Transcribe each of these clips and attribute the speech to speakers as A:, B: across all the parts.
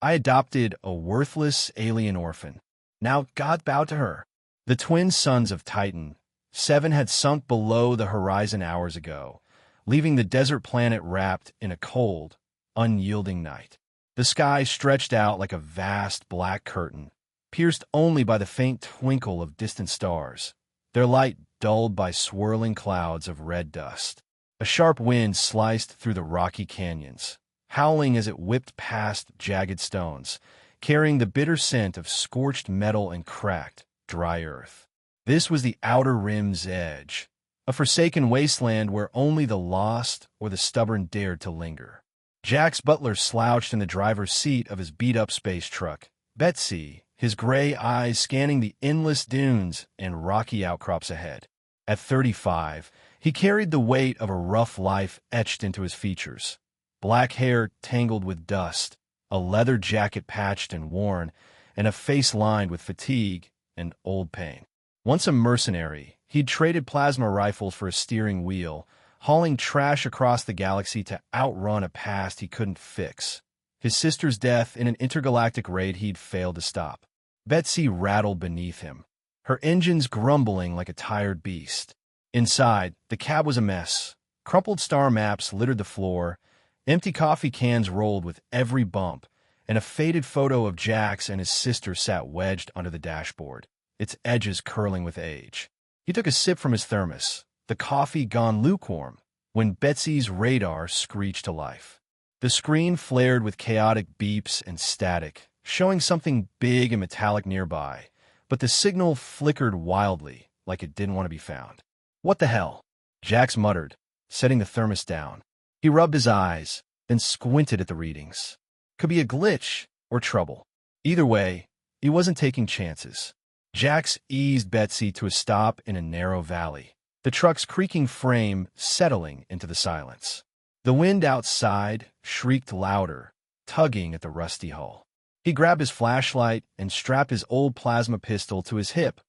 A: I adopted a worthless alien orphan. Now God bowed to her. The twin sons of Titan, 7, had sunk below the horizon hours ago, leaving the desert planet wrapped in a cold, unyielding night. The sky stretched out like a vast black curtain, pierced only by the faint twinkle of distant stars, their light dulled by swirling clouds of red dust. A sharp wind sliced through the rocky canyons, howling as it whipped past jagged stones, carrying the bitter scent of scorched metal and cracked, dry earth. This was the outer rim's edge, a forsaken wasteland where only the lost or the stubborn dared to linger. Jack's butler slouched in the driver's seat of his beat-up space truck. Betsy, his gray eyes scanning the endless dunes and rocky outcrops ahead. At 35, he carried the weight of a rough life etched into his features. Black hair tangled with dust, a leather jacket patched and worn, and a face lined with fatigue and old pain. Once a mercenary, he'd traded plasma rifles for a steering wheel, hauling trash across the galaxy to outrun a past he couldn't fix. His sister's death in an intergalactic raid he'd failed to stop. Betsy rattled beneath him, her engines grumbling like a tired beast. Inside, the cab was a mess. Crumpled star maps littered the floor, empty coffee cans rolled with every bump, and a faded photo of Jax and his sister sat wedged under the dashboard, its edges curling with age. He took a sip from his thermos, the coffee gone lukewarm, when Betsy's radar screeched to life. The screen flared with chaotic beeps and static, showing something big and metallic nearby, but the signal flickered wildly, like it didn't want to be found. "What the hell?" Jax muttered, setting the thermos down. He rubbed his eyes, then squinted at the readings. Could be a glitch or trouble. Either way, he wasn't taking chances. Jax eased Betsy to a stop in a narrow valley, the truck's creaking frame settling into the silence. The wind outside shrieked louder, tugging at the rusty hull. He grabbed his flashlight and strapped his old plasma pistol to his hip,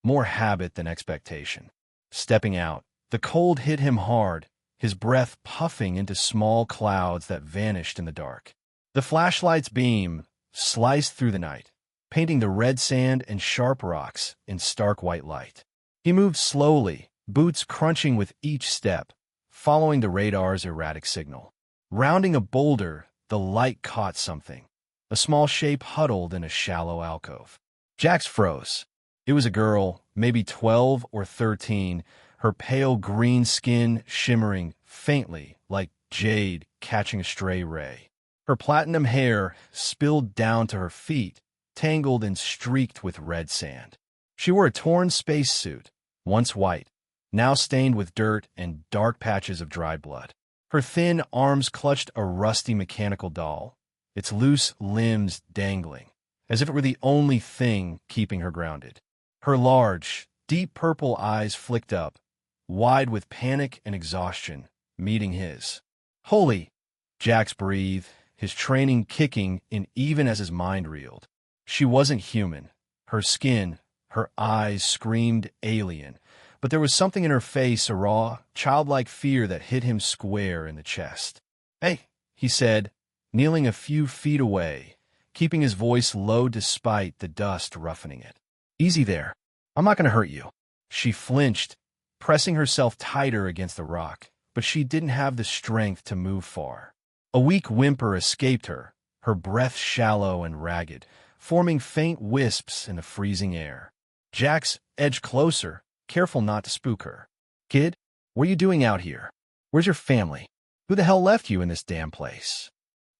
A: more habit than expectation. Stepping out, the cold hit him hard, his breath puffing into small clouds that vanished in the dark. The flashlight's beam sliced through the night, painting the red sand and sharp rocks in stark white light. He moved slowly, boots crunching with each step, following the radar's erratic signal. Rounding a boulder, the light caught something, a small shape huddled in a shallow alcove. Jax froze. It was a girl, maybe 12 or 13, her pale green skin shimmering faintly like jade catching a stray ray. Her platinum hair spilled down to her feet, tangled and streaked with red sand. She wore a torn spacesuit, once white, now stained with dirt and dark patches of dried blood. Her thin arms clutched a rusty mechanical doll, its loose limbs dangling, as if it were the only thing keeping her grounded. Her large, deep purple eyes flicked up, wide with panic and exhaustion, meeting his. "Holy!" Jax breathed, his training kicking in even as his mind reeled. She wasn't human. Her skin, her eyes screamed alien, but there was something in her face, a raw, childlike fear that hit him square in the chest. "Hey," he said, kneeling a few feet away, keeping his voice low despite the dust roughening it. "Easy there. I'm not going to hurt you." She flinched, pressing herself tighter against the rock, but she didn't have the strength to move far. A weak whimper escaped her, her breath shallow and ragged, forming faint wisps in the freezing air. Jax edged closer, careful not to spook her. "Kid, what are you doing out here? Where's your family? Who the hell left you in this damn place?"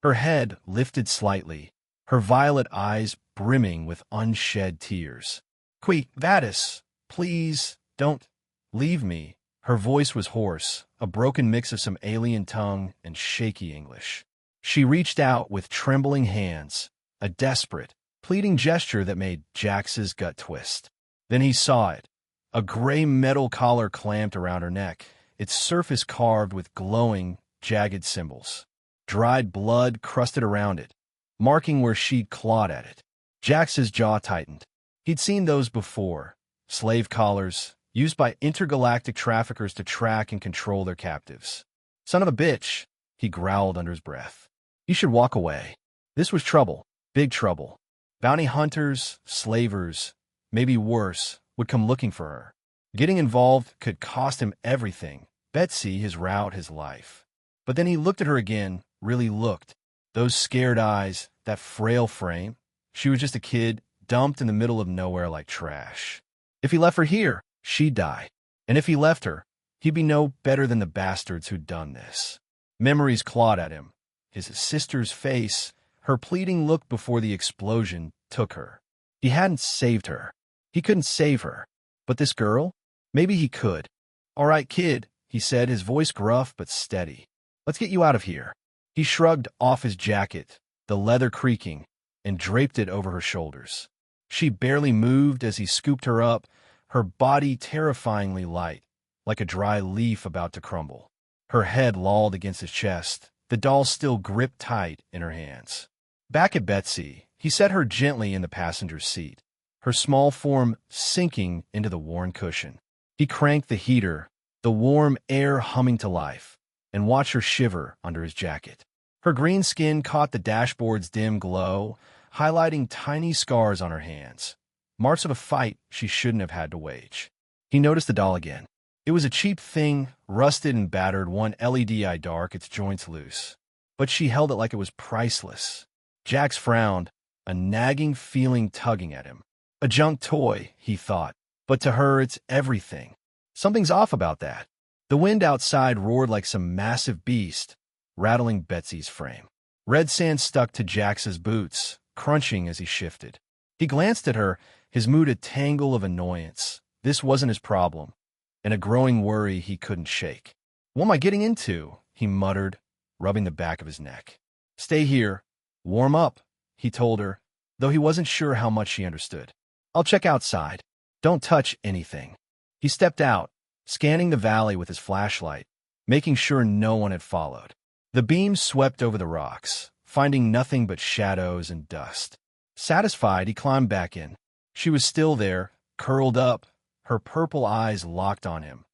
A: Her head lifted slightly, her violet eyes brimming with unshed tears. "Qui vadis, please, don't leave me." Her voice was hoarse, a broken mix of some alien tongue and shaky English. She reached out with trembling hands, a desperate, pleading gesture that made Jax's gut twist. Then he saw it, a gray metal collar clamped around her neck, its surface carved with glowing, jagged symbols. Dried blood crusted around it, marking where she'd clawed at it. Jax's jaw tightened. He'd seen those before, slave collars, used by intergalactic traffickers to track and control their captives. "Son of a bitch," he growled under his breath. "You should walk away. This was trouble. Big trouble. Bounty hunters, slavers, maybe worse, would come looking for her. Getting involved could cost him everything. Betsy, his route, his life. But then he looked at her again, really looked. Those scared eyes, that frail frame. She was just a kid, dumped in the middle of nowhere like trash. If he left her here, she'd die. And if he left her, he'd be no better than the bastards who'd done this. Memories clawed at him. His sister's face, her pleading look before the explosion, took her. He hadn't saved her. He couldn't save her. But this girl? Maybe he could. "All right, kid," he said, his voice gruff but steady. "Let's get you out of here." He shrugged off his jacket, the leather creaking, and draped it over her shoulders. She barely moved as he scooped her up, her body terrifyingly light, like a dry leaf about to crumble. Her head lolled against his chest, the doll still gripped tight in her hands. Back at Betsy, he set her gently in the passenger's seat, her small form sinking into the worn cushion. He cranked the heater, the warm air humming to life, and watched her shiver under his jacket. Her green skin caught the dashboard's dim glow, highlighting tiny scars on her hands, marks of a fight she shouldn't have had to wage. He noticed the doll again. It was a cheap thing, rusted and battered, one LED eye dark, its joints loose. But she held it like it was priceless. Jax frowned, a nagging feeling tugging at him. A junk toy, he thought, but to her it's everything. Something's off about that. The wind outside roared like some massive beast, rattling Betsy's frame. Red sand stuck to Jax's boots, crunching as he shifted. He glanced at her, his mood a tangle of annoyance. This wasn't his problem, and a growing worry he couldn't shake. "What am I getting into?" he muttered, rubbing the back of his neck. "Stay here. Warm up," he told her, though he wasn't sure how much she understood. "I'll check outside. Don't touch anything." He stepped out, scanning the valley with his flashlight, making sure no one had followed. The beam swept over the rocks, finding nothing but shadows and dust. Satisfied, he climbed back in. She was still there, curled up, her purple eyes locked on him.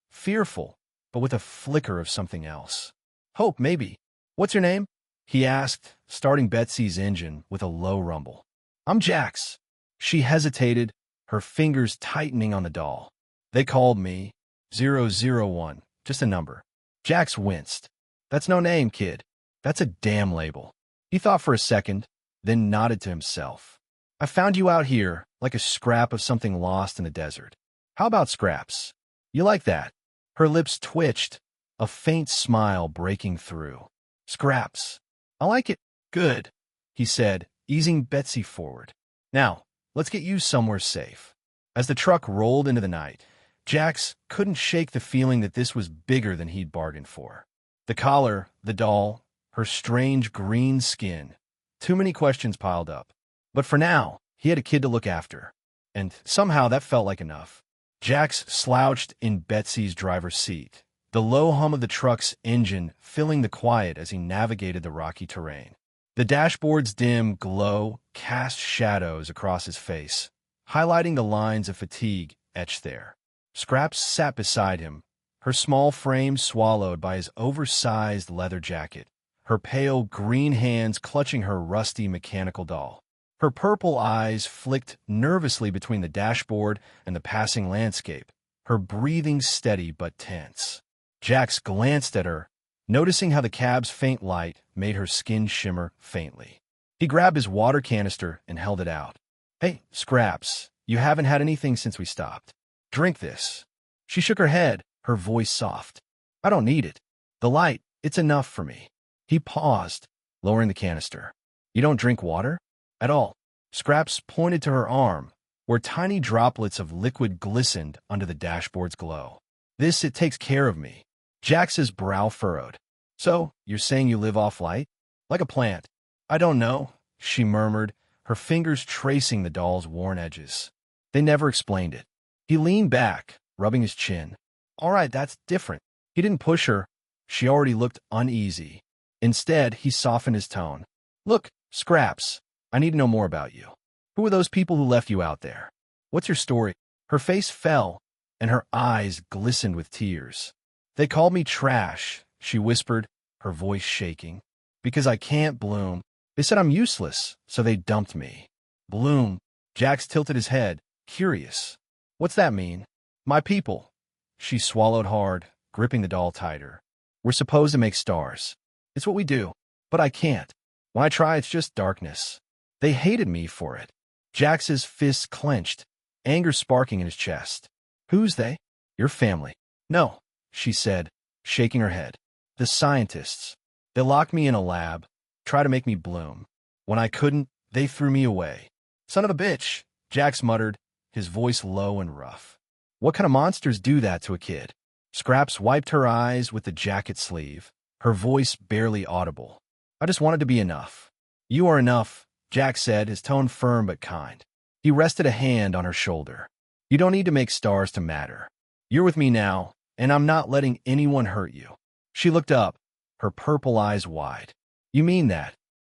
A: Fearful, but with a flicker of something else. Hope, maybe. "What's your name?" he asked, starting Betsy's engine with a low rumble. "I'm Jax." She hesitated, her fingers tightening on the doll. "They called me 001, just a number." Jax winced. "That's no name, kid. That's a damn label." He thought for a second, then nodded to himself. "I found you out here, like a scrap of something lost in the desert. How about scraps? You like that?" Her lips twitched, a faint smile breaking through. "Scraps. I like it." "Good," he said, easing Betsy forward. "Now, let's get you somewhere safe." As the truck rolled into the night, Jax couldn't shake the feeling that this was bigger than he'd bargained for. The collar, the doll, her strange green skin. Too many questions piled up. But for now, he had a kid to look after. And somehow that felt like enough. Jax slouched in Betsy's driver's seat, the low hum of the truck's engine filling the quiet as he navigated the rocky terrain. The dashboard's dim glow cast shadows across his face, highlighting the lines of fatigue etched there. Scraps sat beside him, her small frame swallowed by his oversized leather jacket, her pale green hands clutching her rusty mechanical doll. Her purple eyes flicked nervously between the dashboard and the passing landscape, her breathing steady but tense. Jax glanced at her, noticing how the cab's faint light made her skin shimmer faintly. He grabbed his water canister and held it out. "Hey, Scraps, you haven't had anything since we stopped. Drink this." She shook her head, her voice soft. "I don't need it. The light, it's enough for me." He paused, lowering the canister. "You don't drink water?" "At all." Scraps pointed to her arm, where tiny droplets of liquid glistened under the dashboard's glow. "It takes care of me." Jax's brow furrowed. "So, you're saying you live off light? Like a plant?" "I don't know," she murmured, her fingers tracing the doll's worn edges. They never explained it. He leaned back, rubbing his chin. "All right, that's different." He didn't push her. She already looked uneasy. Instead, he softened his tone. "Look, Scraps, I need to know more about you. Who are those people who left you out there? What's your story?" Her face fell, and her eyes glistened with tears. "They called me trash," she whispered, her voice shaking. "Because I can't bloom. They said I'm useless, so they dumped me. Bloom. Jax tilted his head, curious. What's that mean? My people. She swallowed hard, gripping the doll tighter. We're supposed to make stars. It's what we do. But I can't. When I try, it's just darkness. They hated me for it. Jax's fists clenched, anger sparking in his chest. Who's they? Your family. No, she said, shaking her head. The scientists. They locked me in a lab, tried to make me bloom. When I couldn't, they threw me away. Son of a bitch, Jax muttered, his voice low and rough. What kind of monsters do that to a kid? Scraps wiped her eyes with the jacket sleeve, her voice barely audible. I just wanted to be enough. You are enough, Jax said, his tone firm but kind. He rested a hand on her shoulder. You don't need to make stars to matter. You're with me now, and I'm not letting anyone hurt you. She looked up, her purple eyes wide. You mean that?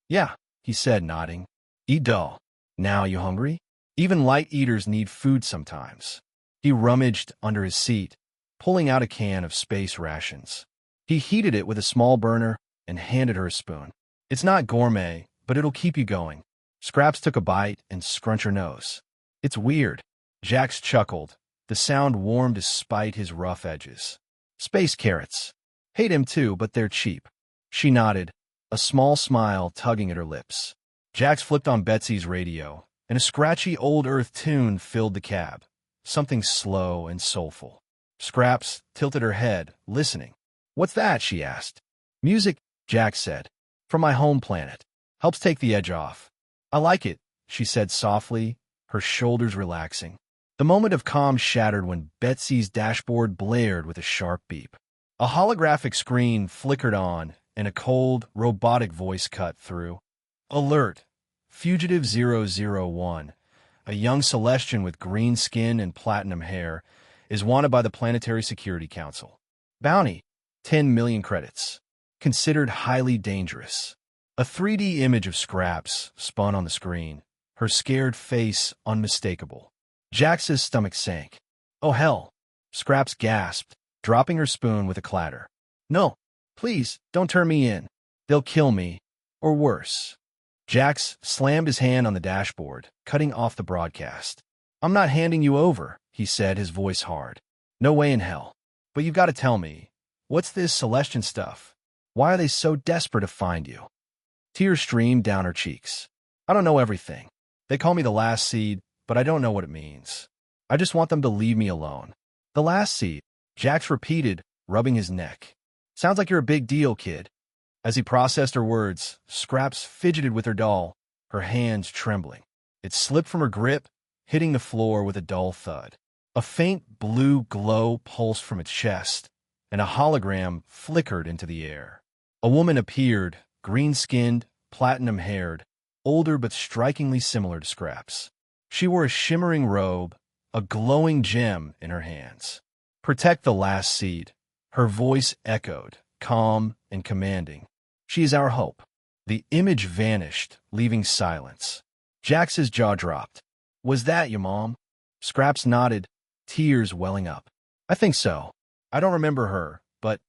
A: Yeah, he said, nodding. Eat dull. Now you hungry? Even light eaters need food sometimes. He rummaged under his seat, pulling out a can of space rations. He heated it with a small burner and handed her a spoon. It's not gourmet, but it'll keep you going. Scraps took a bite and scrunched her nose. It's weird. Jax chuckled. The sound warmed despite his rough edges. Space carrots. Hate him too, but they're cheap. She nodded, a small smile tugging at her lips. Jax flipped on Betsy's radio, and a scratchy old Earth tune filled the cab. Something slow and soulful. Scraps tilted her head, listening. What's that? She asked. Music, Jax said. From my home planet. Helps take the edge off. I like it, she said softly, her shoulders relaxing. The moment of calm shattered when Betsy's dashboard blared with a sharp beep. A holographic screen flickered on, and a cold, robotic voice cut through. Alert! Fugitive 001, a young Celestian with green skin and platinum hair, is wanted by the Planetary Security Council. Bounty, 10 million credits. Considered highly dangerous. A 3D image of Scraps spun on the screen, her scared face unmistakable. Jax's stomach sank. Oh hell! Scraps gasped, dropping her spoon with a clatter. No, please, don't turn me in. They'll kill me. Or worse. Jax slammed his hand on the dashboard, cutting off the broadcast. I'm not handing you over, he said, his voice hard. No way in hell. But you've got to tell me, what's this Celestian stuff? Why are they so desperate to find you? Tears streamed down her cheeks. I don't know everything. They call me the last seed, but I don't know what it means. I just want them to leave me alone. The last seed, Jax repeated, rubbing his neck. Sounds like you're a big deal, kid. As he processed her words, Scraps fidgeted with her doll, her hands trembling. It slipped from her grip, hitting the floor with a dull thud. A faint blue glow pulsed from its chest, and a hologram flickered into the air. A woman appeared, green-skinned, platinum-haired, older but strikingly similar to Scraps. She wore a shimmering robe, a glowing gem in her hands. Protect the last seed. Her voice echoed, calm and commanding. She is our hope. The image vanished, leaving silence. Jax's jaw dropped. Was that you, Mom? Scraps nodded, tears welling up. I think so. I don't remember her, but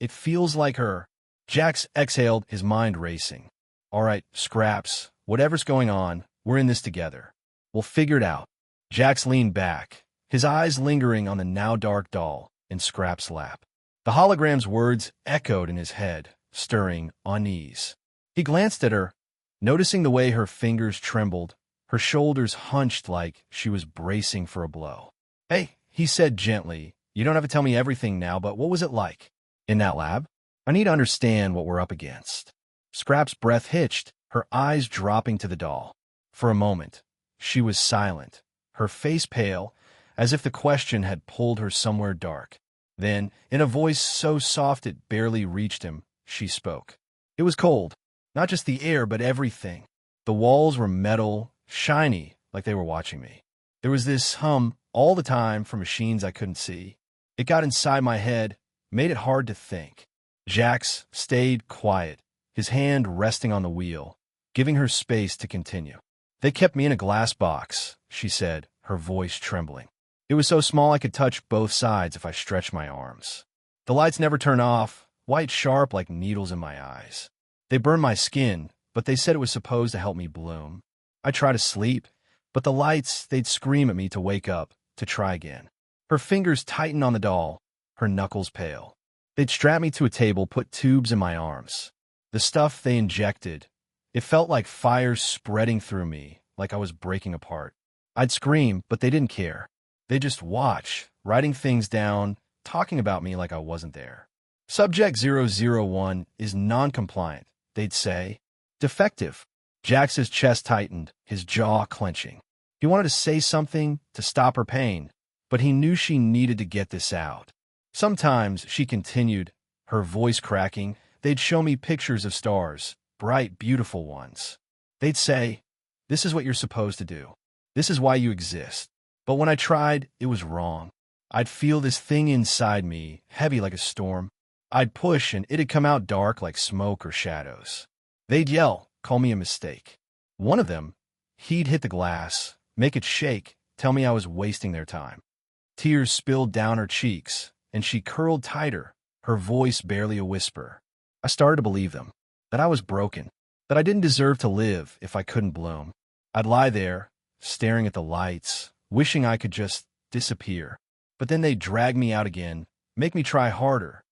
A: it feels like her. Jax exhaled, his mind racing. All right, Scraps, whatever's going on, we're in this together. We'll figure it out. Jax leaned back, his eyes lingering on the now-dark doll in Scraps' lap. The hologram's words echoed in his head, stirring unease. He glanced at her, noticing the way her fingers trembled, her shoulders hunched like she was bracing for a blow. Hey, he said gently, you don't have to tell me everything now, but what was it like? In that lab? I need to understand what we're up against. Scraps' breath hitched, her eyes dropping to the doll. For a moment, she was silent, her face pale, as if the question had pulled her somewhere dark. Then, in a voice so soft it barely reached him, she spoke. It was cold. Not just the air, but everything. The walls were metal, shiny, like they were watching me. There was this hum all the time from machines I couldn't see. It got inside my head, made it hard to think. Jax stayed quiet, his hand resting on the wheel, giving her space to continue. They kept me in a glass box, she said, her voice trembling. It was so small I could touch both sides if I stretched my arms. The lights never turned off, white sharp like needles in my eyes. They burned my skin, but they said it was supposed to help me bloom. I try to sleep, but the lights, they'd scream at me to wake up, to try again. Her fingers tighten on the doll, her knuckles pale. They'd strap me to a table, put tubes in my arms. The stuff they injected, it felt like fire spreading through me, like I was breaking apart. I'd scream, but they didn't care. They'd just watch, writing things down, talking about me like I wasn't there. Subject 001 is non-compliant, they'd say. Defective. Jax's chest tightened, his jaw clenching. He wanted to say something to stop her pain, but he knew she needed to get this out. Sometimes, she continued, her voice cracking, they'd show me pictures of stars, bright, beautiful ones. They'd say, "This is what you're supposed to do. This is why you exist." But when I tried, it was wrong. I'd feel this thing inside me, heavy like a storm. I'd push, and it'd come out dark like smoke or shadows. They'd yell, call me a mistake. One of them, he'd hit the glass, make it shake, tell me I was wasting their time. Tears spilled down her cheeks, and she curled tighter, her voice barely a whisper. I started to believe them, that I was broken, that I didn't deserve to live if I couldn't bloom. I'd lie there, staring at the lights, wishing I could just disappear. But then they'd drag me out again, make me try harder.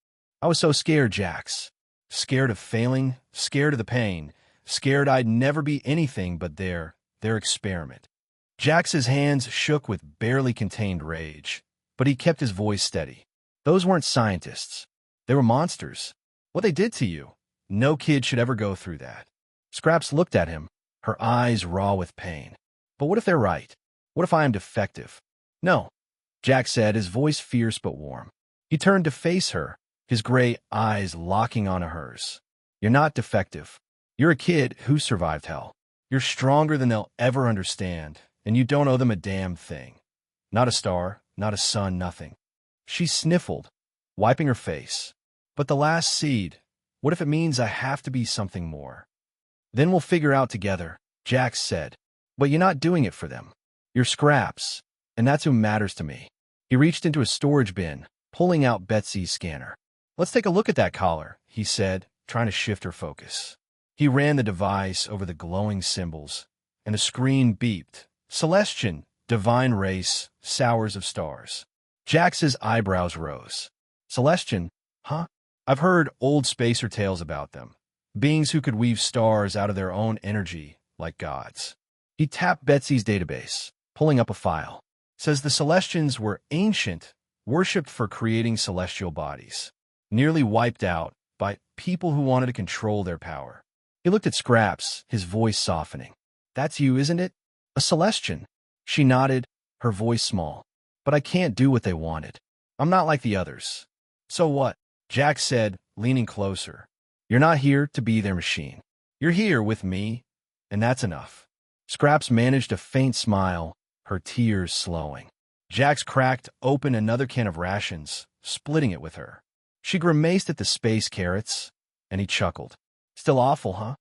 A: I was so scared, Jax. Scared of failing, scared of the pain, scared I'd never be anything but their experiment. Jax's hands shook with barely contained rage, but he kept his voice steady. Those weren't scientists. They were monsters. What they did to you, no kid should ever go through that. Scraps looked at him, her eyes raw with pain. But what if they're right? What if I am defective? No, Jax said, his voice fierce but warm. He turned to face her, his gray eyes locking onto hers. You're not defective. You're a kid who survived hell. You're stronger than they'll ever understand, and you don't owe them a damn thing. Not a star, not a sun, nothing. She sniffled, wiping her face. But the last seed, what if it means I have to be something more? Then we'll figure out together, Jax said. But you're not doing it for them. You're Scraps, and that's who matters to me. He reached into a storage bin, pulling out Betsy's scanner. Let's take a look at that collar, he said, trying to shift her focus. He ran the device over the glowing symbols, and the screen beeped. Celestian, divine race, sours of stars. Jax's eyebrows rose. Celestian, huh? I've heard old spacer tales about them. Beings who could weave stars out of their own energy, like gods. He tapped Betsy's database, pulling up a file. Says the Celestians were ancient, worshipped for creating celestial bodies. Nearly wiped out by people who wanted to control their power. He looked at Scraps, his voice softening. That's you, isn't it? A Celestian. She nodded, her voice small. But I can't do what they wanted. I'm not like the others. So what? Jax said, leaning closer. You're not here to be their machine. You're here with me, and that's enough. Scraps managed a faint smile, her tears slowing. Jax cracked open another can of rations, splitting it with her. She grimaced at the space carrots, and he chuckled. Still awful, huh?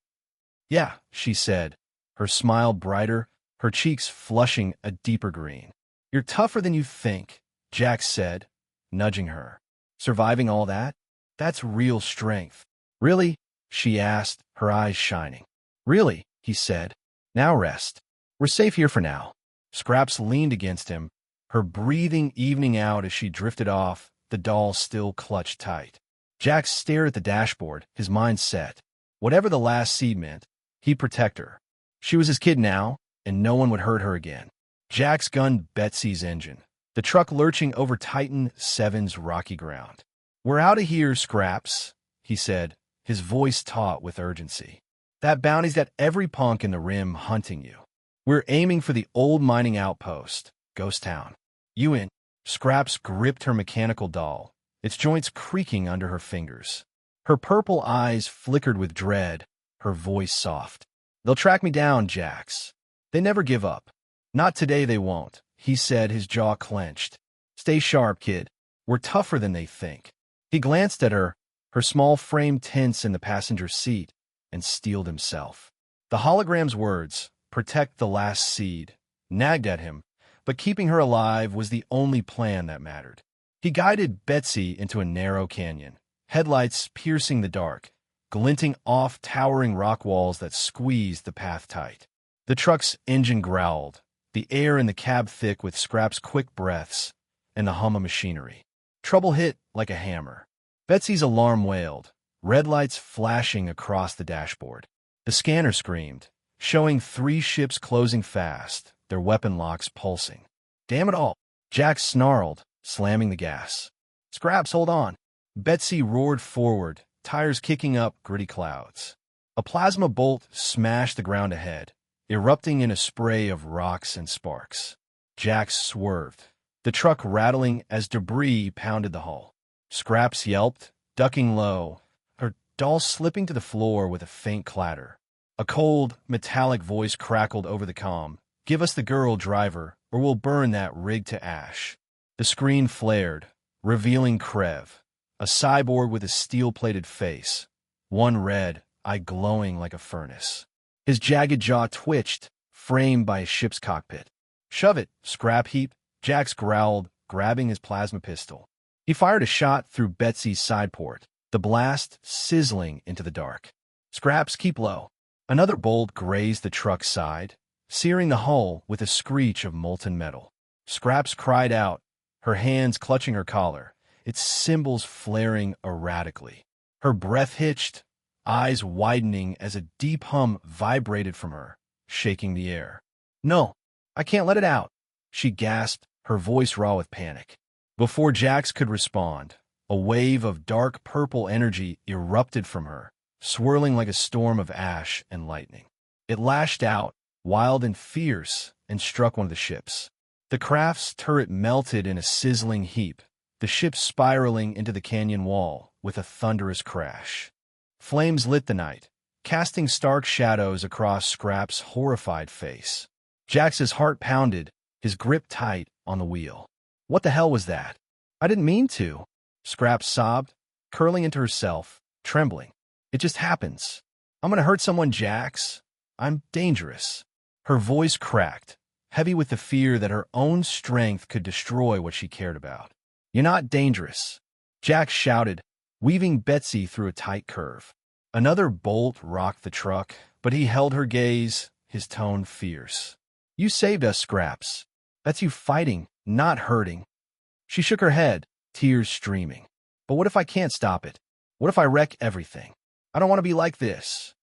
A: Yeah, she said, her smile brighter, her cheeks flushing a deeper green. You're tougher than you think, Jax said, nudging her. Surviving all that? That's real strength. Really? She asked, her eyes shining. Really, he said. Now rest. We're safe here for now. Scraps leaned against him, her breathing evening out as she drifted off, the doll still clutched tight. Jax stared at the dashboard, his mind set. Whatever the last seed meant, he'd protect her. She was his kid now, and no one would hurt her again. Jax gunned Betsy's engine, the truck lurching over Titan VII's rocky ground. We're out of here, Scraps, he said, his voice taut with urgency. That bounty's got every punk in the rim hunting you. We're aiming for the old mining outpost, Ghost Town. You in? Scraps gripped her mechanical doll, its joints creaking under her fingers. Her purple eyes flickered with dread, her voice soft. They'll track me down, Jax. They never give up. Not today they won't, he said, his jaw clenched. Stay sharp, kid. We're tougher than they think. He glanced at her, her small frame tense in the passenger seat, and steeled himself. The hologram's words, protect the last seed, nagged at him, but keeping her alive was the only plan that mattered. He guided Betsy into a narrow canyon, headlights piercing the dark, glinting off towering rock walls that squeezed the path tight. The truck's engine growled, the air in the cab thick with Scrap's quick breaths and the hum of machinery. Trouble hit like a hammer. Betsy's alarm wailed, red lights flashing across the dashboard. The scanner screamed, showing 3 ships closing fast, their weapon locks pulsing. Damn it all! Jack snarled, slamming the gas. Scraps, hold on! Betsy roared forward, tires kicking up gritty clouds. A plasma bolt smashed the ground ahead, erupting in a spray of rocks and sparks. Jack swerved, the truck rattling as debris pounded the hull. Scraps yelped, ducking low, her doll slipping to the floor with a faint clatter. A cold, metallic voice crackled over the comm. Give us the girl, driver, or we'll burn that rig to ash. The screen flared, revealing Krev, a cyborg with a steel-plated face, one red eye glowing like a furnace. His jagged jaw twitched, framed by a ship's cockpit. Shove it, Scrap heap, Jax growled, grabbing his plasma pistol. He fired a shot through Betsy's side port, the blast sizzling into the dark. Scraps, keep low. Another bolt grazed the truck's side, searing the hull with a screech of molten metal. Scraps cried out, her hands clutching her collar, its symbols flaring erratically. Her breath hitched, eyes widening as a deep hum vibrated from her, shaking the air. No, I can't let it out, she gasped, her voice raw with panic. Before Jax could respond, a wave of dark purple energy erupted from her, swirling like a storm of ash and lightning. It lashed out, wild and fierce, and struck one of the ships. The craft's turret melted in a sizzling heap, the ship spiraling into the canyon wall with a thunderous crash. Flames lit the night, casting stark shadows across Scrap's horrified face. Jax's heart pounded, his grip tight on the wheel. What the hell was that? I didn't mean to, Scrap sobbed, curling into herself, trembling. It just happens. I'm gonna hurt someone, Jax. I'm dangerous. Her voice cracked, heavy with the fear that her own strength could destroy what she cared about. You're not dangerous, Jax shouted, weaving Betsy through a tight curve. Another bolt rocked the truck, but he held her gaze, his tone fierce. You saved us, Scraps. That's you fighting, not hurting. She shook her head, tears streaming. But what if I can't stop it? What if I wreck everything? I don't want to be like this.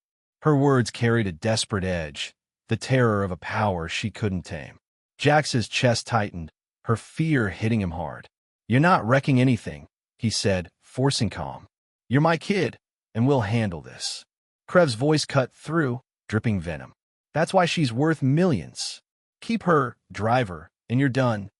A: Her words carried a desperate edge, the terror of a power she couldn't tame. Jax's chest tightened, her fear hitting him hard. You're not wrecking anything, he said, forcing calm. You're my kid, and we'll handle this. Krev's voice cut through, dripping venom. That's why she's worth millions. Keep her, driver, and you're done.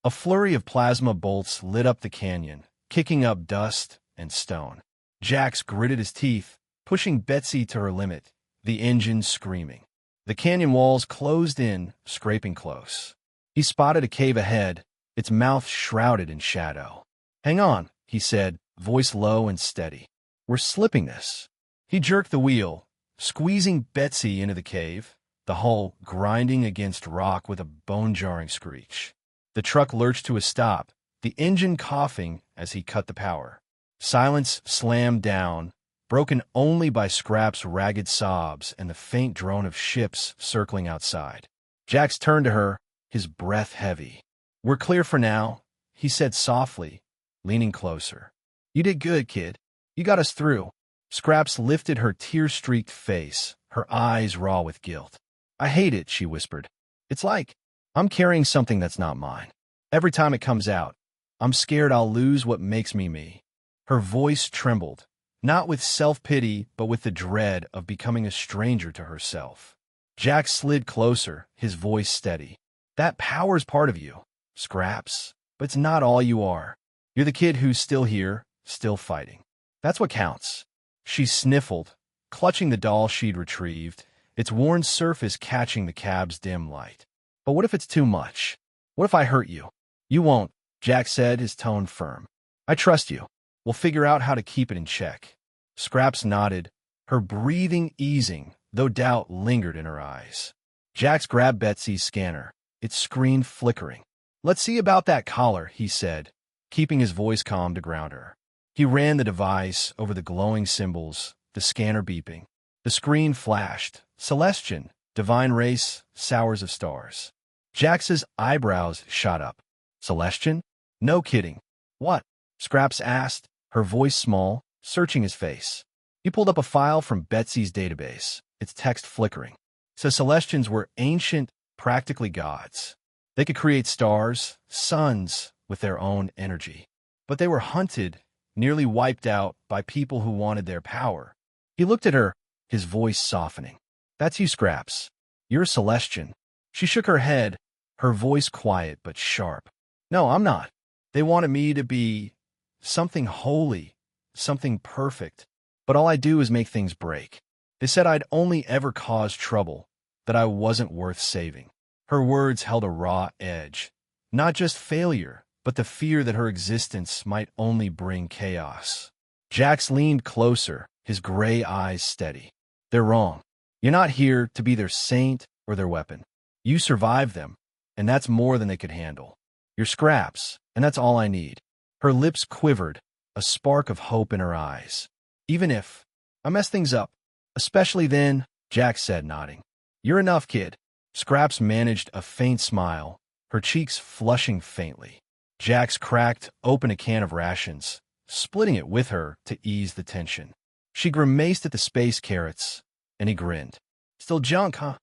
A: A flurry of plasma bolts lit up the canyon, kicking up dust and stone. Jax gritted his teeth, pushing Betsy to her limit, the engine screaming. The canyon walls closed in, scraping close. He spotted a cave ahead, its mouth shrouded in shadow. Hang on, he said, voice low and steady. We're slipping this. He jerked the wheel, squeezing Betsy into the cave, the hull grinding against rock with a bone-jarring screech. The truck lurched to a stop, the engine coughing as he cut the power. Silence slammed down, broken only by Scrap's ragged sobs and the faint drone of ships circling outside. Jax turned to her, his breath heavy. We're clear for now, he said softly, leaning closer. You did good, kid. You got us through. Scraps lifted her tear-streaked face, her eyes raw with guilt. I hate it, she whispered. It's like I'm carrying something that's not mine. Every time it comes out, I'm scared I'll lose what makes me me. Her voice trembled, not with self-pity, but with the dread of becoming a stranger to herself. Jax slid closer, his voice steady. That power's part of you, Scraps, but it's not all you are. You're the kid who's still here, still fighting. That's what counts. She sniffled, clutching the doll she'd retrieved, its worn surface catching the cab's dim light. But what if it's too much? What if I hurt you? You won't, Jax said, his tone firm. I trust you. We'll figure out how to keep it in check. Scraps nodded, her breathing easing, though doubt lingered in her eyes. Jax grabbed Betsy's scanner, its screen flickering. Let's see about that collar, he said, keeping his voice calm to ground her. He ran the device over the glowing symbols, the scanner beeping. The screen flashed. Celestian, divine race, sours of stars. Jax's eyebrows shot up. Celestian? No kidding. What? Scraps asked, her voice small, searching his face. He pulled up a file from Betsy's database, its text flickering. So Celestians were ancient, practically gods. They could create stars, suns, with their own energy. But they were hunted, nearly wiped out by people who wanted their power. He looked at her, his voice softening. That's you, Scraps. You're a Celestian. She shook her head, her voice quiet but sharp. No, I'm not. They wanted me to be something holy, something perfect. But all I do is make things break. They said I'd only ever cause trouble, that I wasn't worth saving. Her words held a raw edge. Not just failure, but the fear that her existence might only bring chaos. Jax leaned closer, his gray eyes steady. They're wrong. You're not here to be their saint or their weapon. You survived them, and that's more than they could handle. You're Scraps, and that's all I need. Her lips quivered, a spark of hope in her eyes. Even if I mess things up, especially then, Jax said, nodding. You're enough, kid. Scraps managed a faint smile, her cheeks flushing faintly. Jax cracked open a can of rations, splitting it with her to ease the tension. She grimaced at the space carrots, and he grinned. Still junk, huh?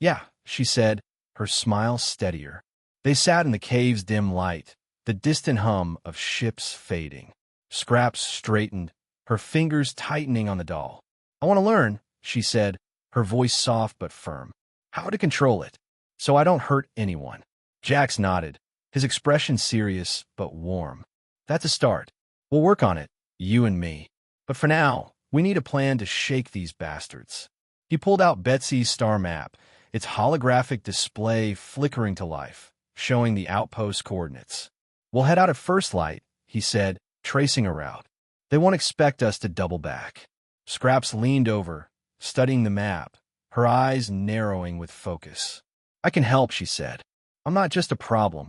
A: Yeah, she said, her smile steadier. They sat in the cave's dim light, the distant hum of ships fading. Scraps straightened, her fingers tightening on the doll. I want to learn, she said, her voice soft but firm. How to control it, so I don't hurt anyone. Jax nodded, his expression serious but warm. That's a start. We'll work on it, you and me. But for now, we need a plan to shake these bastards. He pulled out Betsy's star map, its holographic display flickering to life, showing the outpost coordinates. We'll head out at first light, he said, tracing a route. They won't expect us to double back. Scraps leaned over, studying the map, her eyes narrowing with focus. I can help, she said. I'm not just a problem.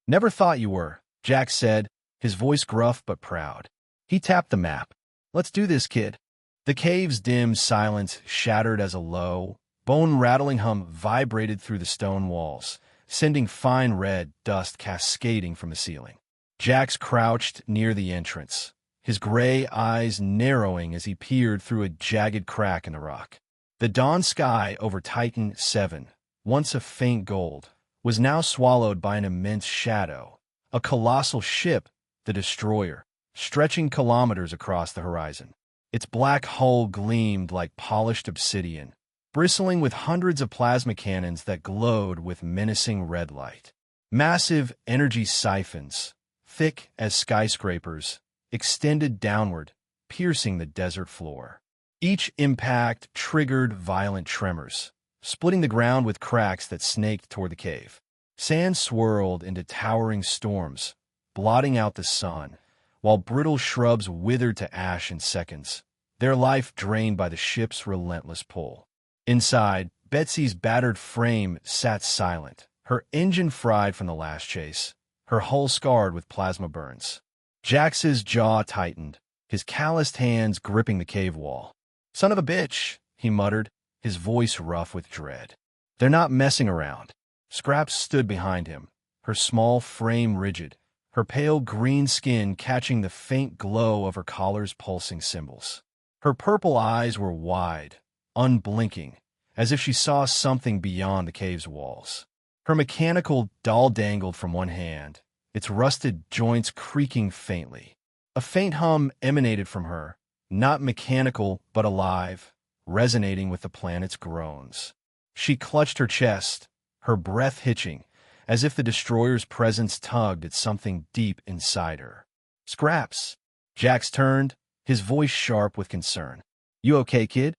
A: Never thought you were, Jax said, his voice gruff but proud. He tapped the map. Let's do this, kid. The cave's dim silence shattered as a low, bone-rattling hum vibrated through the stone walls, sending fine red dust cascading from the ceiling. Jax crouched near the entrance, his gray eyes narrowing as he peered through a jagged crack in the rock. The dawn sky over Titan 7, once a faint gold, was now swallowed by an immense shadow, a colossal ship, the Destroyer, stretching kilometers across the horizon. Its black hull gleamed like polished obsidian, bristling with hundreds of plasma cannons that glowed with menacing red light. Massive energy siphons, thick as skyscrapers, extended downward, piercing the desert floor. Each impact triggered violent tremors, splitting the ground with cracks that snaked toward the cave. Sand swirled into towering storms, blotting out the sun, while brittle shrubs withered to ash in seconds, their life drained by the ship's relentless pull. Inside, Betsy's battered frame sat silent, her engine fried from the last chase, her hull scarred with plasma burns. Jax's jaw tightened, his calloused hands gripping the cave wall. Son of a bitch, he muttered, his voice rough with dread. They're not messing around. Scraps stood behind him, her small frame rigid, her pale green skin catching the faint glow of her collar's pulsing symbols. Her purple eyes were wide, unblinking, as if she saw something beyond the cave's walls. Her mechanical doll dangled from one hand, its rusted joints creaking faintly. A faint hum emanated from her, not mechanical but alive, resonating with the planet's groans. She clutched her chest, her breath hitching, as if the Destroyer's presence tugged at something deep inside her. Scraps! Jax turned, his voice sharp with concern. You okay, kid?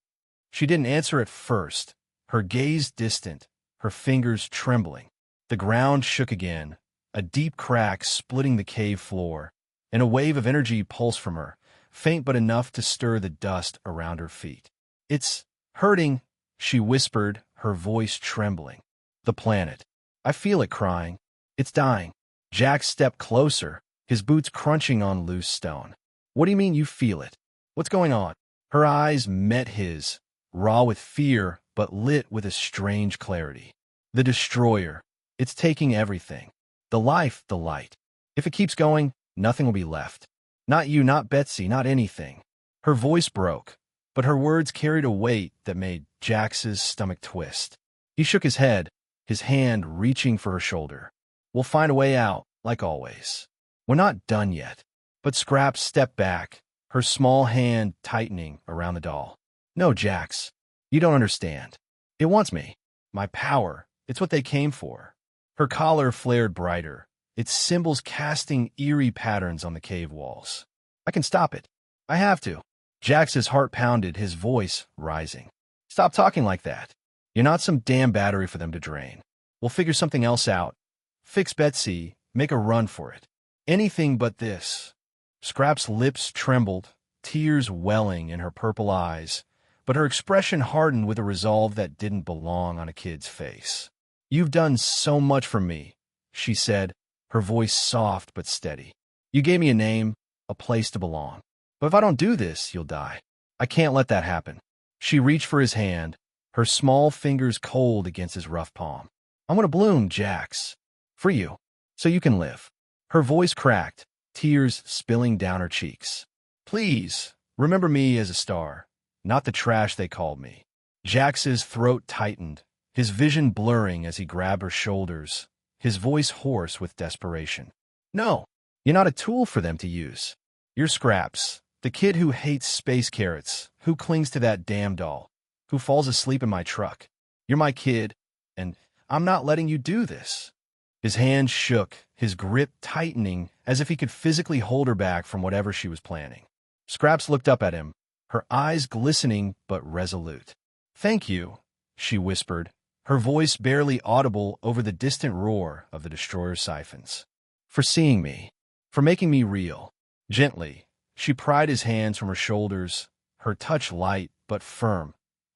A: She didn't answer at first, her gaze distant, her fingers trembling. The ground shook again, a deep crack splitting the cave floor, and a wave of energy pulsed from her, faint but enough to stir the dust around her feet. It's hurting, she whispered, her voice trembling. The planet. I feel it crying. It's dying. Jax stepped closer, his boots crunching on loose stone. What do you mean you feel it? What's going on? Her eyes met his, raw with fear but lit with a strange clarity. The destroyer. It's taking everything. The life, the light. If it keeps going, nothing will be left. Not you, not Betsy, not anything. Her voice broke, but her words carried a weight that made Jax's stomach twist. He shook his head, his hand reaching for her shoulder. We'll find a way out, like always. We're not done yet. But Scraps stepped back, her small hand tightening around the doll. No, Jax. You don't understand. It wants me. My power. It's what they came for. Her collar flared brighter, its symbols casting eerie patterns on the cave walls. I can stop it. I have to. Jax's heart pounded, his voice rising. Stop talking like that. You're not some damn battery for them to drain. We'll figure something else out. Fix Betsy, make a run for it. Anything but this. Scrap's lips trembled, tears welling in her purple eyes, but her expression hardened with a resolve that didn't belong on a kid's face. You've done so much for me, she said, her voice soft but steady. You gave me a name, a place to belong. But if I don't do this, you'll die. I can't let that happen. She reached for his hand, her small fingers cold against his rough palm. I'm going to bloom, Jax. For you. So you can live. Her voice cracked, tears spilling down her cheeks. Please, remember me as a star, not the trash they called me. Jax's throat tightened, his vision blurring as he grabbed her shoulders, his voice hoarse with desperation. No, you're not a tool for them to use. You're Scraps, the kid who hates space carrots, who clings to that damn doll, who falls asleep in my truck. You're my kid, and I'm not letting you do this. His hand shook, his grip tightening as if he could physically hold her back from whatever she was planning. Scraps looked up at him, her eyes glistening but resolute. Thank you, she whispered, her voice barely audible over the distant roar of the destroyer's siphons. For seeing me, for making me real. Gently, she pried his hands from her shoulders, her touch light but firm,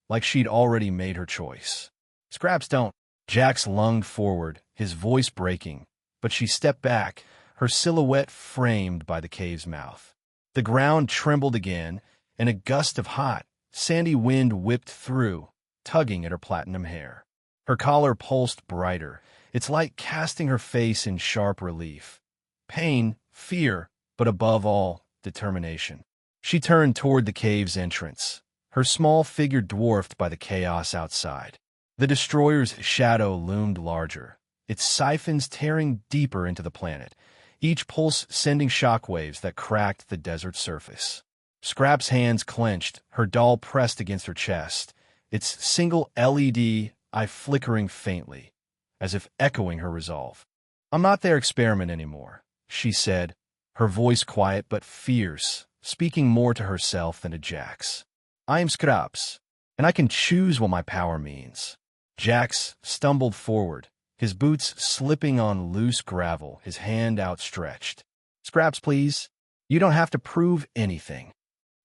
A: like she'd already made her choice. Scraps don't. Jax lunged forward, his voice breaking, but she stepped back, her silhouette framed by the cave's mouth. The ground trembled again, and a gust of hot, sandy wind whipped through, tugging at her platinum hair. Her collar pulsed brighter, its light casting her face in sharp relief. Pain, fear, but above all, determination. She turned toward the cave's entrance, her small figure dwarfed by the chaos outside. The destroyer's shadow loomed larger, its siphons tearing deeper into the planet, each pulse sending shockwaves that cracked the desert surface. Scrap's hands clenched, her doll pressed against her chest, its single LED eye flickering faintly, as if echoing her resolve. I'm not their experiment anymore, she said, her voice quiet but fierce, speaking more to herself than to Jax. I am Scraps, and I can choose what my power means. Jax stumbled forward, his boots slipping on loose gravel, his hand outstretched. Scraps, please. You don't have to prove anything.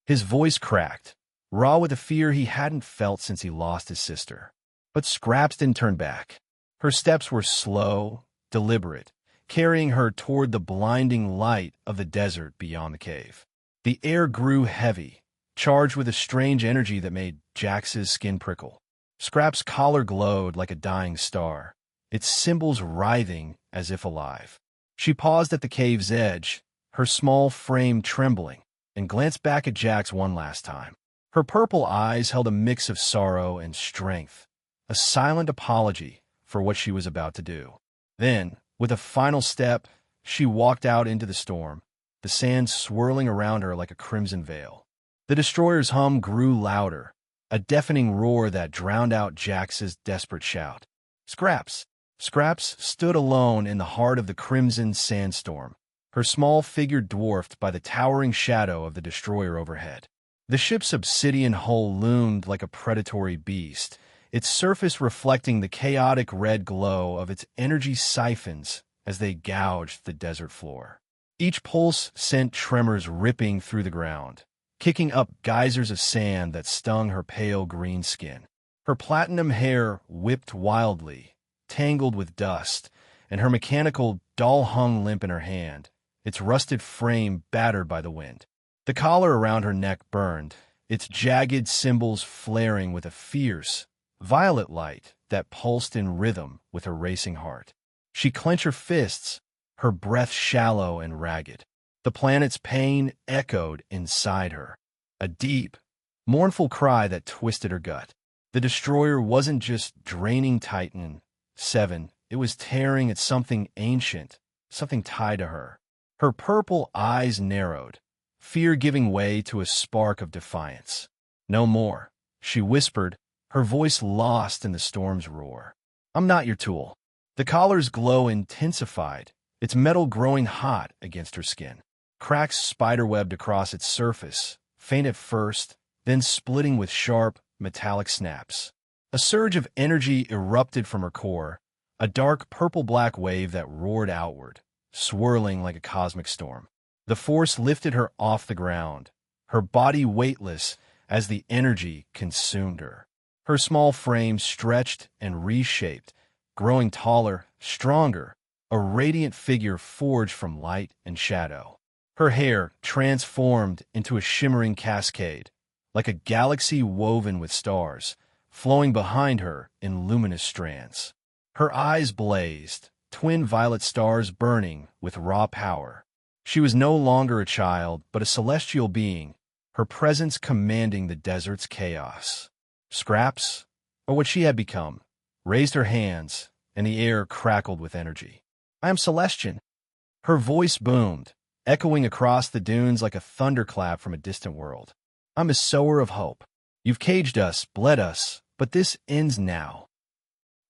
A: His voice cracked, raw with a fear he hadn't felt since he lost his sister. But Scraps didn't turn back. Her steps were slow, deliberate, carrying her toward the blinding light of the desert beyond the cave. The air grew heavy, charged with a strange energy that made Jax's skin prickle. Scrap's collar glowed like a dying star, its symbols writhing as if alive. She paused at the cave's edge, her small frame trembling, and glanced back at Jax one last time. Her purple eyes held a mix of sorrow and strength, a silent apology for what she was about to do. Then, with a final step, she walked out into the storm, the sand swirling around her like a crimson veil. The destroyer's hum grew louder, a deafening roar that drowned out Jax's desperate shout. Scraps! Scraps stood alone in the heart of the crimson sandstorm, her small figure dwarfed by the towering shadow of the destroyer overhead. The ship's obsidian hull loomed like a predatory beast, its surface reflecting the chaotic red glow of its energy siphons as they gouged the desert floor. Each pulse sent tremors ripping through the ground, kicking up geysers of sand that stung her pale green skin. Her platinum hair whipped wildly, tangled with dust, and her mechanical doll hung limp in her hand, its rusted frame battered by the wind. The collar around her neck burned, its jagged symbols flaring with a fierce, violet light that pulsed in rhythm with her racing heart. She clenched her fists, her breath shallow and ragged. The planet's pain echoed inside her, a deep, mournful cry that twisted her gut. The destroyer wasn't just draining Titan 7, it was tearing at something ancient, something tied to her. Her purple eyes narrowed, fear giving way to a spark of defiance. "No more," she whispered, her voice lost in the storm's roar. "I'm not your tool." The collar's glow intensified, its metal growing hot against her skin. Cracks spiderwebbed across its surface, faint at first, then splitting with sharp, metallic snaps. A surge of energy erupted from her core, a dark purple-black wave that roared outward, swirling like a cosmic storm. The force lifted her off the ground, her body weightless as the energy consumed her. Her small frame stretched and reshaped, growing taller, stronger, a radiant figure forged from light and shadow. Her hair transformed into a shimmering cascade, like a galaxy woven with stars, flowing behind her in luminous strands. Her eyes blazed, twin violet stars burning with raw power. She was no longer a child, but a celestial being, her presence commanding the desert's chaos. Scraps, or what she had become, raised her hands, and the air crackled with energy. "I am Celestian." Her voice boomed, echoing across the dunes like a thunderclap from a distant world. "I'm a sower of hope. You've caged us, bled us, but this ends now."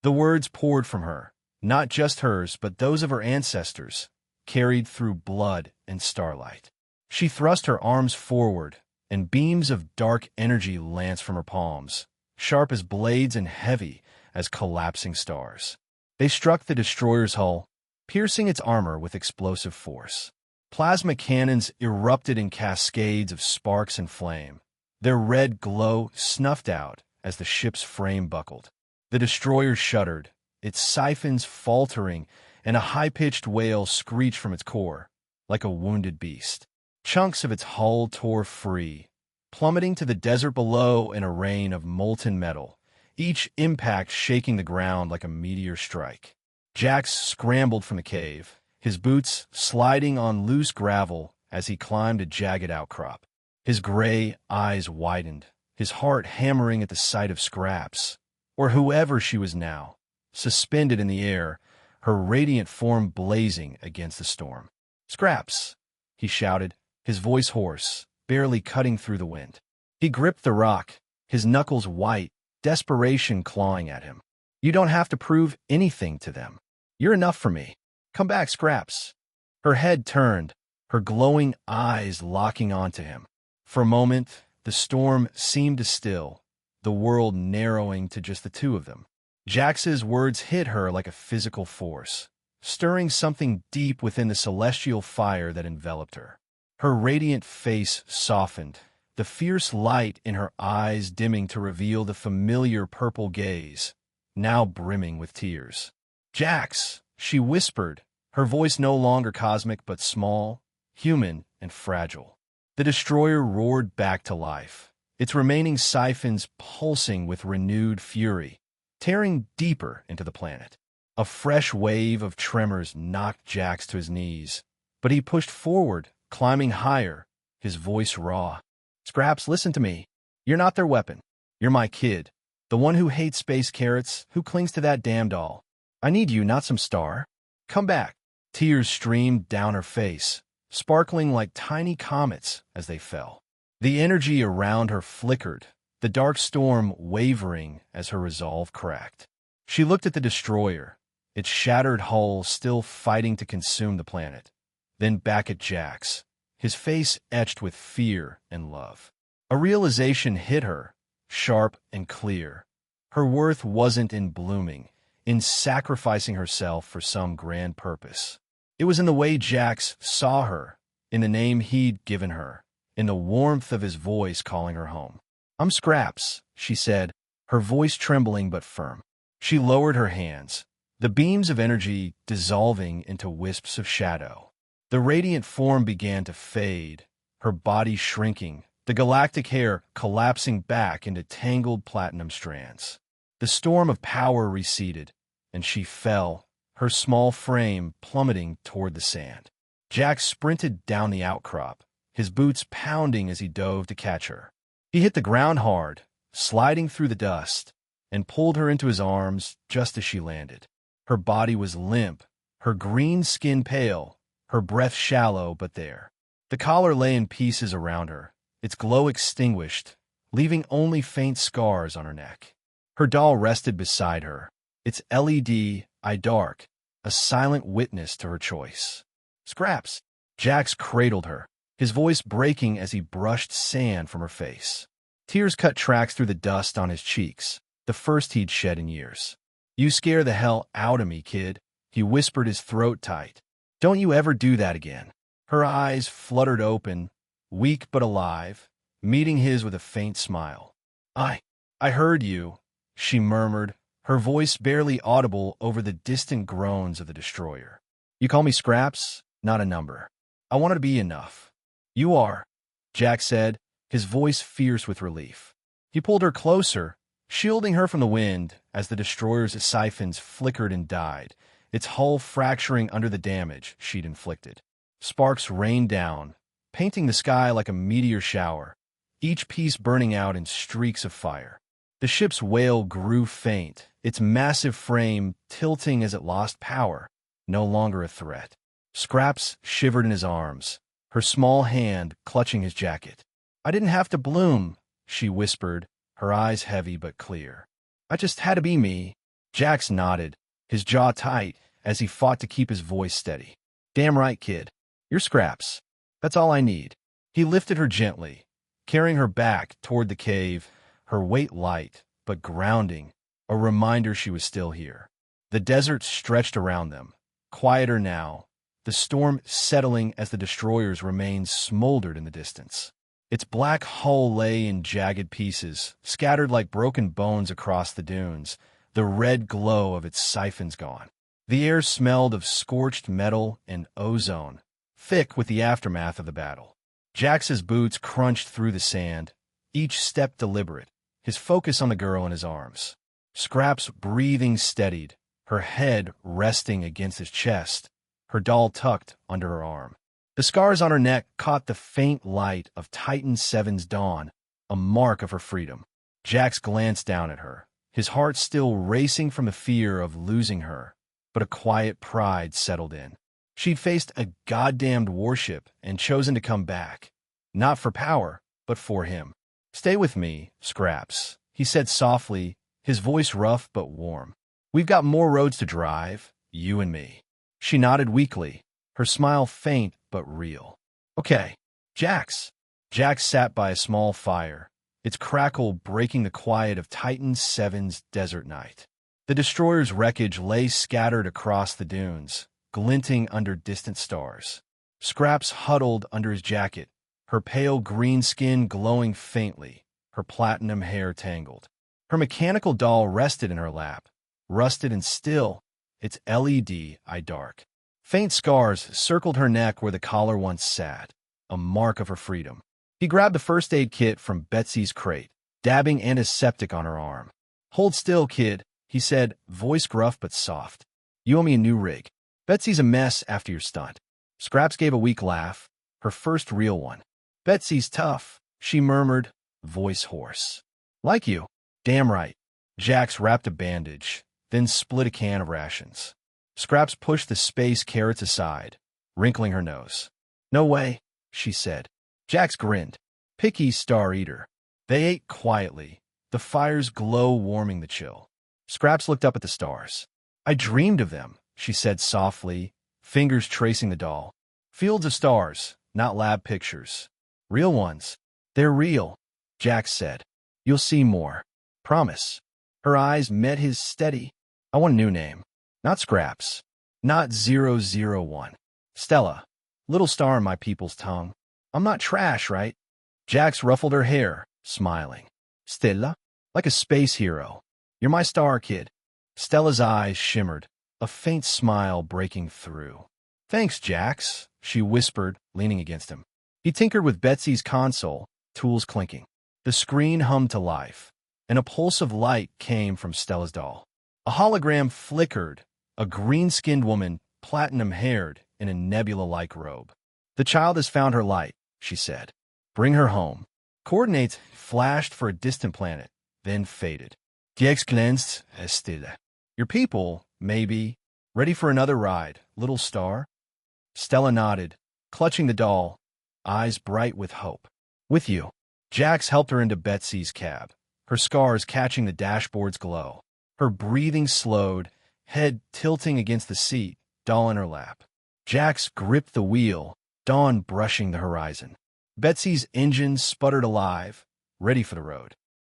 A: The words poured from her, not just hers, but those of her ancestors, carried through blood and starlight. She thrust her arms forward, and beams of dark energy lanced from her palms, sharp as blades and heavy as collapsing stars. They struck the destroyer's hull, piercing its armor with explosive force. Plasma cannons erupted in cascades of sparks and flame, their red glow snuffed out as the ship's frame buckled. The destroyer shuddered, its siphons faltering, and a high-pitched wail screeched from its core, like a wounded beast. Chunks of its hull tore free, plummeting to the desert below in a rain of molten metal, each impact shaking the ground like a meteor strike. Jax scrambled from the cave, his boots sliding on loose gravel as he climbed a jagged outcrop. His gray eyes widened, his heart hammering at the sight of Scraps, or whoever she was now, suspended in the air, her radiant form blazing against the storm. "Scraps!" he shouted, his voice hoarse, barely cutting through the wind. He gripped the rock, his knuckles white, desperation clawing at him. "You don't have to prove anything to them. You're enough for me. Come back, Scraps." Her head turned, her glowing eyes locking onto him. For a moment, the storm seemed to still, the world narrowing to just the two of them. Jax's words hit her like a physical force, stirring something deep within the celestial fire that enveloped her. Her radiant face softened, the fierce light in her eyes dimming to reveal the familiar purple gaze, now brimming with tears. "Jax," she whispered, her voice no longer cosmic but small, human, and fragile. The destroyer roared back to life, its remaining siphons pulsing with renewed fury, tearing deeper into the planet. A fresh wave of tremors knocked Jax to his knees, but he pushed forward, climbing higher, his voice raw. "Scraps, listen to me. You're not their weapon. You're my kid, the one who hates space carrots, who clings to that damn doll. I need you, not some star. Come back." Tears streamed down her face, sparkling like tiny comets as they fell. The energy around her flickered, the dark storm wavering as her resolve cracked. She looked at the destroyer, its shattered hull still fighting to consume the planet, then back at Jax, his face etched with fear and love. A realization hit her, sharp and clear. Her worth wasn't in blooming, in sacrificing herself for some grand purpose. It was in the way Jax saw her, in the name he'd given her, in the warmth of his voice calling her home. "I'm Scraps," she said, her voice trembling but firm. She lowered her hands, the beams of energy dissolving into wisps of shadow. The radiant form began to fade, her body shrinking, the galactic hair collapsing back into tangled platinum strands. The storm of power receded, and she fell, her small frame plummeting toward the sand. Jack sprinted down the outcrop, his boots pounding as he dove to catch her. He hit the ground hard, sliding through the dust, and pulled her into his arms just as she landed. Her body was limp, her green skin pale, her breath shallow but there. The collar lay in pieces around her, its glow extinguished, leaving only faint scars on her neck. Her doll rested beside her, its LED eye dark, a silent witness to her choice. Scraps! Jax cradled her, his voice breaking as he brushed sand from her face. Tears cut tracks through the dust on his cheeks, the first he'd shed in years. "You scare the hell out of me, kid," he whispered, his throat tight. "Don't you ever do that again." Her eyes fluttered open, weak but alive, meeting his with a faint smile. I heard you," she murmured, her voice barely audible over the distant groans of the destroyer. "You call me Scraps, not a number. I wanted to be enough." "You are," Jack said, his voice fierce with relief. He pulled her closer, shielding her from the wind as the destroyer's siphons flickered and died, its hull fracturing under the damage she'd inflicted. Sparks rained down, painting the sky like a meteor shower, each piece burning out in streaks of fire. The ship's wail grew faint, its massive frame tilting as it lost power, no longer a threat. Scraps shivered in his arms, her small hand clutching his jacket. "I didn't have to bloom," she whispered, her eyes heavy but clear. "I just had to be me." Jax nodded, his jaw tight as he fought to keep his voice steady. "Damn right, kid. You're Scraps. That's all I need." He lifted her gently, carrying her back toward the cave, her weight light but grounding, a reminder she was still here. The desert stretched around them, quieter now, the storm settling as the destroyer's remains smoldered in the distance. Its black hull lay in jagged pieces, scattered like broken bones across the dunes, the red glow of its siphons gone. The air smelled of scorched metal and ozone, thick with the aftermath of the battle. Jax's boots crunched through the sand, each step deliberate, his focus on the girl in his arms. Scraps' breathing steadied, her head resting against his chest, her doll tucked under her arm. The scars on her neck caught the faint light of Titan VII's dawn, a mark of her freedom. Jax glanced down at her, his heart still racing from the fear of losing her, but a quiet pride settled in. She'd faced a goddamned warship and chosen to come back, not for power, but for him. "Stay with me, Scraps," he said softly, his voice rough but warm. "We've got more roads to drive, you and me." She nodded weakly, her smile faint but real. "Okay, Jax." Jax sat by a small fire, its crackle breaking the quiet of Titan VII's desert night. The destroyer's wreckage lay scattered across the dunes, glinting under distant stars. Scraps huddled under his jacket, her pale green skin glowing faintly, her platinum hair tangled. Her mechanical doll rested in her lap, rusted and still, its LED eye dark. Faint scars circled her neck where the collar once sat, a mark of her freedom. He grabbed the first aid kit from Betsy's crate, dabbing antiseptic on her arm. "Hold still, kid," he said, voice gruff but soft. "You owe me a new rig. Betsy's a mess after your stunt." Scraps gave a weak laugh, her first real one. "Betsy's tough," she murmured, voice hoarse. "Like you." "Damn right." Jax wrapped a bandage, then split a can of rations. Scraps pushed the space carrots aside, wrinkling her nose. "No way," she said. Jax grinned. Picky star eater. They ate quietly, the fire's glow warming the chill. Scraps looked up at the stars. "I dreamed of them," she said softly, fingers tracing the doll. "Fields of stars, not lab pictures. Real ones." "They're real," Jax said. "You'll see more. Promise." Her eyes met his steady. "I want a new name. Not Scraps. Not 001. Stella. Little star in my people's tongue. I'm not trash, right?" Jax ruffled her hair, smiling. "Stella? Like a space hero. You're my star, kid." Stella's eyes shimmered, a faint smile breaking through. "Thanks, Jax," she whispered, leaning against him. He tinkered with Betsy's console, tools clinking. The screen hummed to life, and a pulse of light came from Stella's doll. A hologram flickered, a green-skinned woman, platinum-haired, in a nebula-like robe. "The child has found her light," she said. "Bring her home." Coordinates flashed for a distant planet, then faded. "Die glänzt stille." "Your people, maybe. Ready for another ride, little star?" Stella nodded, clutching the doll, eyes bright with hope. "With you." Jax helped her into Betsy's cab, her scars catching the dashboard's glow. Her breathing slowed, head tilting against the seat, doll in her lap. Jax gripped the wheel, dawn brushing the horizon. Betsy's engine sputtered alive, ready for the road.